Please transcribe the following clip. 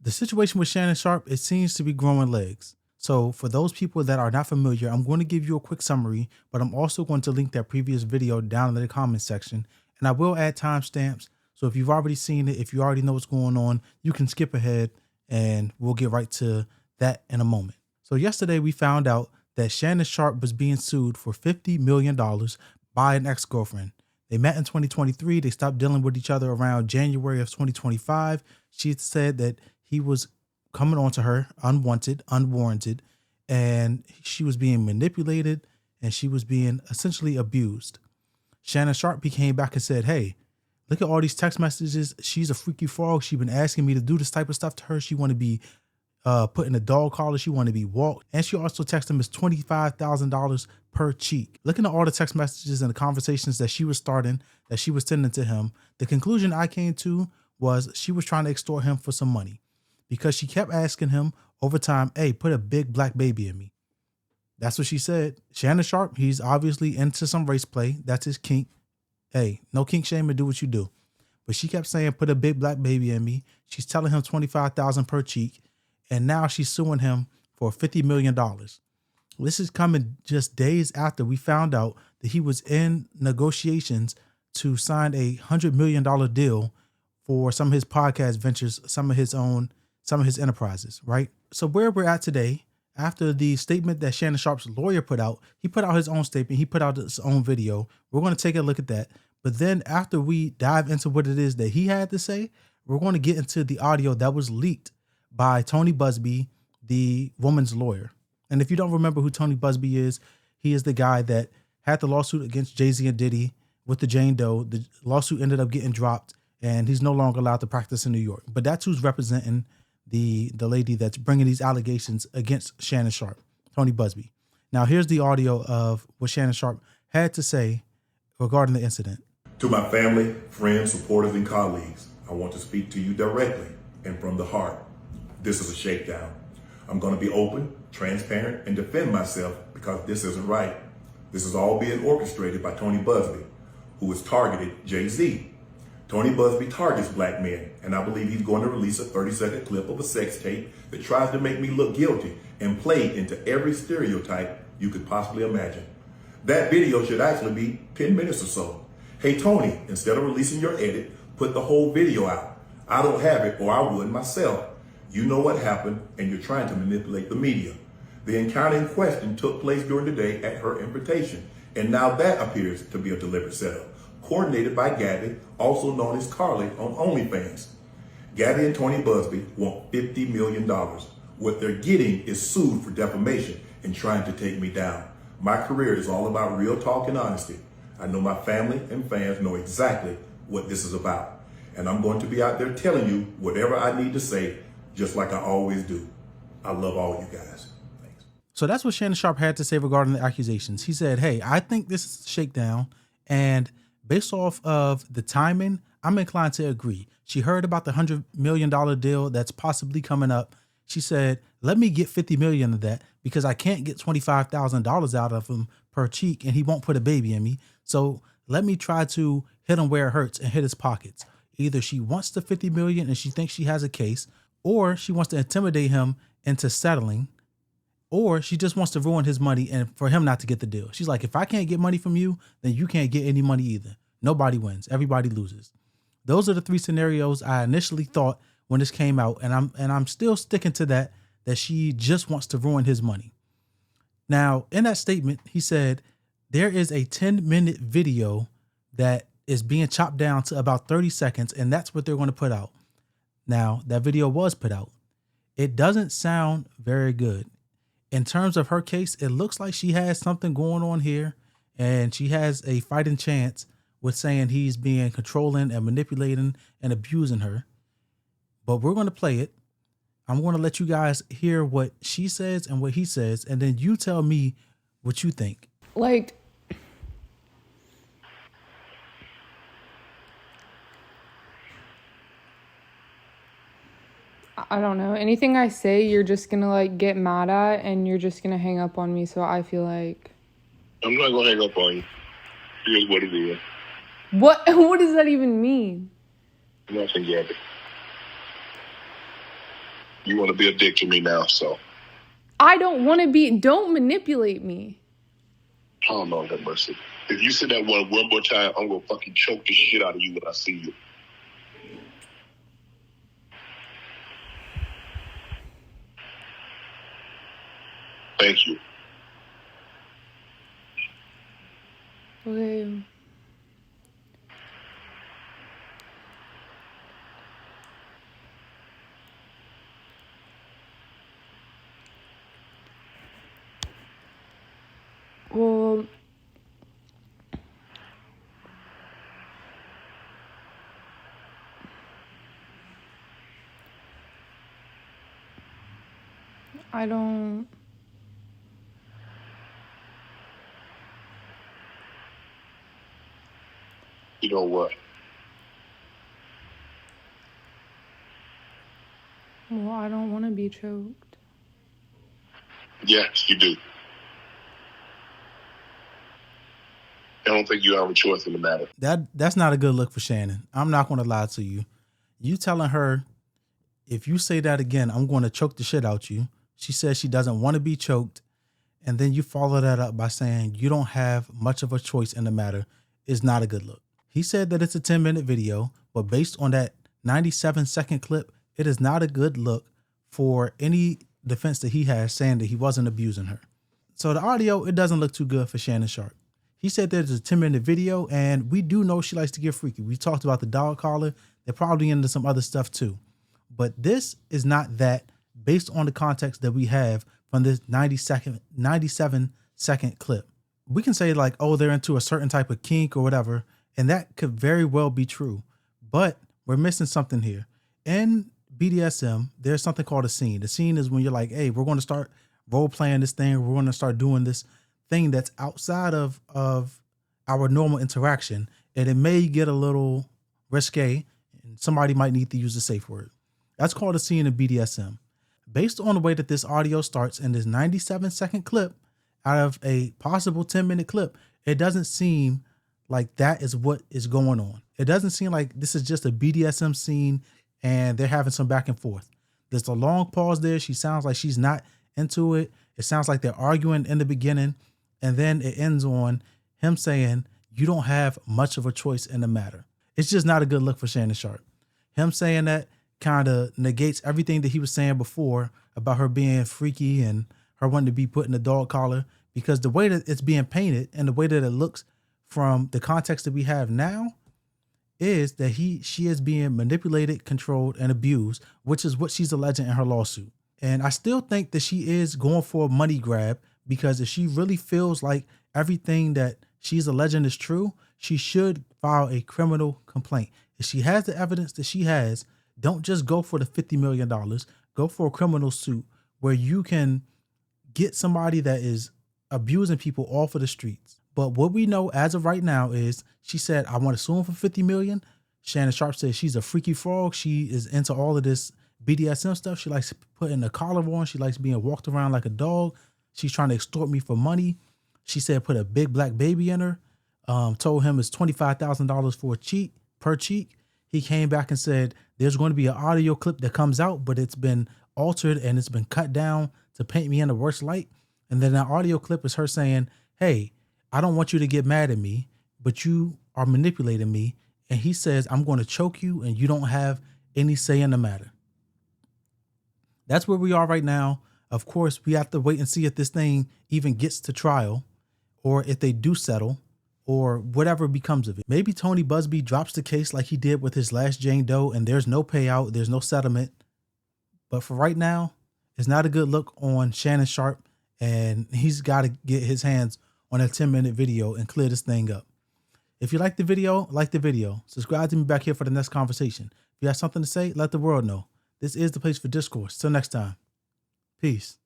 The situation with Shannon Sharpe, it seems to be growing legs. So for those people that are not familiar, I'm going to give you a quick summary, but I'm also going to link that previous video down in the comments section. And I will add timestamps. So if you've already seen it, if you already know what's going on, you can skip ahead and we'll get right to that in a moment. So yesterday we found out that Shannon Sharpe was being sued for $50 million by an ex-girlfriend. They met in 2023. They stopped dealing with each other around January of 2025. She said that he was coming on to her unwanted, unwarranted, and she was being manipulated and she was being essentially abused. Shannon Sharpe came back and said, hey, look at all these text messages. She's a freaky frog. She's been asking me to do this type of stuff to her. She want to be put in a dog collar. She want to be walked. And she also texted him as $25,000 per cheek. Looking at all the text messages and the conversations that she was starting, that she was sending to him, the conclusion I came to was she was trying to extort him for some money because she kept asking him over time, hey, put a big black baby in me. That's what she said. Shannon Sharpe, he's obviously into some race play. That's his kink. Hey, no kink shame and do what you do. But she kept saying, put a big black baby in me. She's telling him $25,000 per cheek. And now she's suing him for $50 million. This is coming just days after we found out that he was in negotiations to sign a $100 million deal for some of his podcast ventures, some of his enterprises, right? So where we're at today, after the statement that Shannon Sharpe's lawyer put out, he put out his own statement. He put out his own video. We're going to take a look at that. But then after we dive into what it is that he had to say, we're going to get into the audio that was leaked by Tony Busby, the woman's lawyer. And if you don't remember who Tony Busby is, he is the guy that had the lawsuit against Jay-Z and Diddy with the Jane Doe. The lawsuit ended up getting dropped and he's no longer allowed to practice in New York. But that's who's representing the lady that's bringing these allegations against Shannon Sharpe, Tony Busby. Now, here's the audio of what Shannon Sharpe had to say regarding the incident. To my family, friends, supporters, and colleagues, I want to speak to you directly and from the heart. This is a shakedown. I'm going to be open, transparent, and defend myself because this isn't right. This is all being orchestrated by Tony Busby, who has targeted Jay-Z. Tony Busby targets black men, and I believe he's going to release a 30-second clip of a sex tape that tries to make me look guilty and play into every stereotype you could possibly imagine. That video should actually be 10 minutes or so. Hey, Tony, instead of releasing your edit, put the whole video out. I don't have it, or I would myself. You know what happened, and you're trying to manipulate the media. The encounter in question took place during the day at her invitation, and now that appears to be a deliberate setup, coordinated by Gabby, also known as Carly on OnlyFans. Gabby and Tony Busby want $50 million. What they're getting is sued for defamation and trying to take me down. My career is all about real talk and honesty. I know my family and fans know exactly what this is about. And I'm going to be out there telling you whatever I need to say, just like I always do. I love all you guys. Thanks. So that's what Shannon Sharpe had to say regarding the accusations. He said, hey, I think this is a shakedown. And based off of the timing, I'm inclined to agree. She heard about the $100 million deal that's possibly coming up. She said, let me get $50 million of that because I can't get $25,000 out of him per cheek and he won't put a baby in me. So let me try to hit him where it hurts and hit his pockets. Either she wants the $50 million and she thinks she has a case, or she wants to intimidate him into settling, or she just wants to ruin his money and for him not to get the deal. She's like, if I can't get money from you, then you can't get any money either. Nobody wins. Everybody loses. Those are the three scenarios I initially thought when this came out. And I'm still sticking to that she just wants to ruin his money. Now, in that statement, he said there is a 10-minute video that is being chopped down to about 30 seconds, and that's what they're going to put out. Now, that video was put out. It doesn't sound very good. In terms of her case, it looks like she has something going on here, and she has a fighting chance with saying he's being controlling and manipulating and abusing her. But we're going to play it. I'm going to let you guys hear what she says and what he says, and then you tell me what you think. Like, I don't know. Anything I say, you're just going to, like, get mad at, and you're just going to hang up on me, so I feel like... I'm not going to hang up on you. Here's what it is. What does that even mean? Nothing yet. You want to be a dick to me now, so. I don't want to be. Don't manipulate me. Oh, Lord have mercy. If you say that one more time, I'm going to fucking choke the shit out of you when I see you. Thank you. Okay. Well, I don't. You know what? Well, I don't want to be choked. Yes, you do. I don't think you have a choice in the matter. That's not a good look for Shannon. I'm not going to lie to you. You telling her, if you say that again, I'm going to choke the shit out you. She says she doesn't want to be choked. And then you follow that up by saying you don't have much of a choice in the matter is not a good look. He said that it's a 10-minute video, but based on that 97-second clip, it is not a good look for any defense that he has saying that he wasn't abusing her. So the audio, it doesn't look too good for Shannon Sharpe. He said there's a 10-minute video, and we do know she likes to get freaky. We talked about the dog collar. They're probably into some other stuff too. But this is not that based on the context that we have from this 97-second clip. We can say like, oh, they're into a certain type of kink or whatever, and that could very well be true. But we're missing something here. In BDSM, there's something called a scene. The scene is when you're like, hey, we're going to start role-playing this thing. We're going to start doing this thing that's outside of our normal interaction, and it may get a little risque, and somebody might need to use a safe word. That's called a scene in BDSM. Based on the way that this audio starts in this 97-second clip, out of a possible 10-minute clip, it doesn't seem like that is what is going on. It doesn't seem like this is just a BDSM scene and they're having some back and forth. There's a long pause there. She sounds like she's not into it. It sounds like they're arguing in the beginning, and then it ends on him saying, you don't have much of a choice in the matter. It's just not a good look for Shannon Sharpe. Him saying that kind of negates everything that he was saying before about her being freaky and her wanting to be put in a dog collar, because the way that it's being painted and the way that it looks from the context that we have now is that she is being manipulated, controlled, and abused, which is what she's alleging in her lawsuit. And I still think that she is going for a money grab, because if she really feels like everything that she's alleging is true, she should file a criminal complaint. If she has the evidence that she has, don't just go for the $50 million. Go for a criminal suit where you can get somebody that is abusing people off of the streets. But what we know as of right now is she said, I want to sue him for $50 million. Shannon Sharpe says she's a freaky frog. She is into all of this BDSM stuff. She likes putting a collar on. She likes being walked around like a dog. She's trying to extort me for money. She said put a big black baby in her. Told him it's $25,000 for a cheek per cheek. He came back and said there's going to be an audio clip that comes out, but it's been altered and it's been cut down to paint me in the worst light. And then that audio clip is her saying, hey, I don't want you to get mad at me, but you are manipulating me. And he says, I'm going to choke you and you don't have any say in the matter. That's where we are right now. Of course, we have to wait and see if this thing even gets to trial, or if they do settle, or whatever becomes of it. Maybe Tony Busby drops the case like he did with his last Jane Doe, and there's no payout, there's no settlement. But for right now, it's not a good look on Shannon Sharpe, and he's got to get his hands on a 10-minute video and clear this thing up. If you like the video, like the video. Subscribe to me back here for the next conversation. If you have something to say, let the world know. This is the place for discourse. Till next time. Peace.